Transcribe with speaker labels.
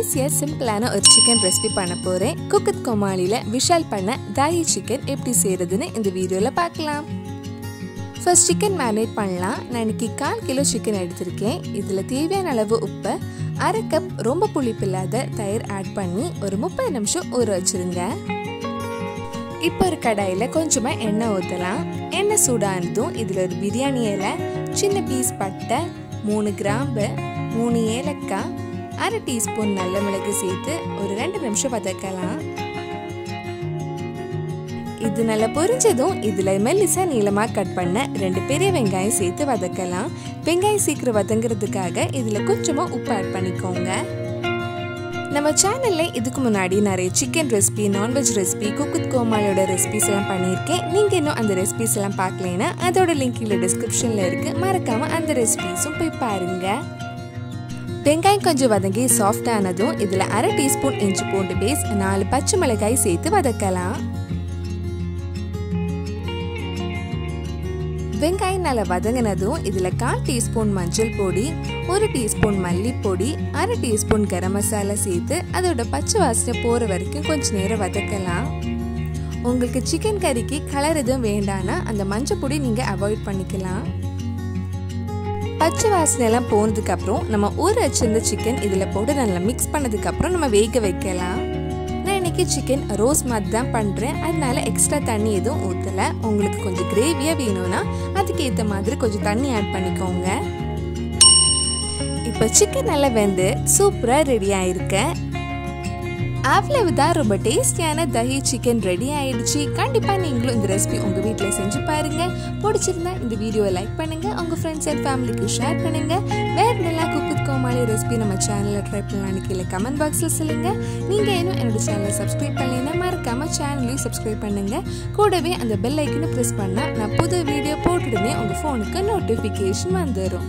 Speaker 1: ஈஸியா சிம்பிளான ஒரு சிக்கன் ரெசிபி பண்ண போறேன். குக் வித் கோமாளில விஷால் பண்ண தாஹி சிக்கன் எப்படி செய்யறதுன்னு இந்த வீடியோல பார்க்கலாம். ஃபர்ஸ்ட் சிக்கன் மேரினேட் பண்ணலாம். நான் இன்னைக்கு 1/4 கிலோ சிக்கன் எடுத்திருக்கேன். இதுல தேவையான அளவு உப்பு, 1/2 கப் ரொம்ப புளிப்பில்லாத தயிர் ஆட் பண்ணி ஒரு 30 நிமிஷம் ஊற வச்சிருங்க. இப்போ ஒரு கடாயில கொஞ்சமா எண்ணெய் ஊற்றலாம். எண்ணெய் சூடானதும் இதுல ஒரு பிரியாணி இலை, சின்ன பீஸ் பட்டை, 3 கிராம்பு, 3 ஏலக்காய், 1/2 டீஸ்பூன் நல்ல மிளகு சேர்த்து ஒரு 2 நிமிஷம் வதக்கலாம். இது நல்லா பொரிஞ்சதும் இதுல மெல்லிசா நீளமா கட் பண்ண 2 பெரிய வெங்காயம் சேர்த்து வதக்கலாம். வெங்காயம் சீக்கிரம் வதங்கிறதுக்காக இதுல கொஞ்சமா உப்பு ஆட் பண்ணிக்கோங்க. நம்ம சேனல்ல இதுக்கு முன்னாடி நிறைய chicken recipe, non veg recipe, cook with கோமாளியோட ரெசிபிஸ் எல்லாம் பண்ணியிருக்கேன். நீங்க இன்னும் அந்த ரெசிபிஸ் எல்லாம் பார்க்கலைன்னா அதோட லிங்க் கீழே டிஸ்கிரிப்ஷன்ல இருக்கு. மறக்காம அந்த ரெசிபிஸும் போய் பாருங்க. வெங்காயம் கொஞ்சம் வதங்கி சாஃப்ட் ஆனதும் இதுல 1/2 டீஸ்பூன் இஞ்சி பூண்டு பேஸ்ட், 4 பச்சை மிளகாய் சேர்த்து வதக்கலாம். வெங்காயம் நல்லா வதங்கினதும் இதுல 1/4 டீஸ்பூன் மஞ்சள் பொடி, 1 டீஸ்பூன் மல்லிப்பொடி, 1/2 டீஸ்பூன் கரம் மசாலா சேர்த்து அதோட பச்சை வாசனை போற வரைக்கும் கொஞ்ச நேரம் வதக்கலாம். உங்களுக்கு சிக்கன் கறிக்கு கலர் எதுவும் வேண்டாம்னா அந்த மஞ்சள் பொடி நீங்க அவாய்ட் பண்ணிக்கலாம். பச்சை வாசனை எல்லாம் போனதுக்கு அப்புறம் நம்ம ஊற வச்சிருந்த சிக்கன் இதுல போட்டு நல்லா மிக்ஸ் பண்ணதுக்கு அப்புறம் நம்ம வேக வைக்கலாம். நான் இன்னைக்கு சிக்கன் ரோஸ் மாதிரி தான் பண்றேன். அதனால எக்ஸ்ட்ரா தண்ணி எதுவும் ஊற்றல. உங்களுக்கு கொஞ்சம் கிரேவியா வேணும்னா அதுக்கு ஏற்ற மாதிரி கொஞ்சம் தண்ணி ஆட் பண்ணிக்கோங்க. இப்போ சிக்கன் நல்லா வெந்து சூப்பரா ரெடி ஆயிருக்கு. அவ்வளவுதான், ரொம்ப டேஸ்டியான தஹி சிக்கன் ரெடி ஆயிடுச்சு. கண்டிப்பா நீங்களும் இந்த ரெசிபி உங்க வீட்டில் செஞ்சு பாருங்க. பிடிச்சிருந்தா இந்த வீடியோவை லைக் பண்ணுங்க, உங்க ஃப்ரெண்ட்ஸ் அண்ட் ஃபேமிலிக்கு ஷேர் பண்ணுங்க. வேற நல்லா குக் வித் கோமாளி ரெசிபி நம்ம சேனல்ல ட்ரை பண்ணலாம்னு கீழே கமெண்ட் பாக்ஸ்ல சொல்லுங்க. நீங்க இன்னும் என்னோட சேனலை சப்ஸ்கிரைப் பண்ணலைன்னா மறக்காம சேனலையும் சப்ஸ்கிரைப் பண்ணுங்க. கூடவே அந்த பெல் ஐக்கனை பிரஸ் பண்ணா நான் புது வீடியோ போட்டுடுமே உங்க போனுக்கு நோட்டிபிகேஷன் வந்துடும்.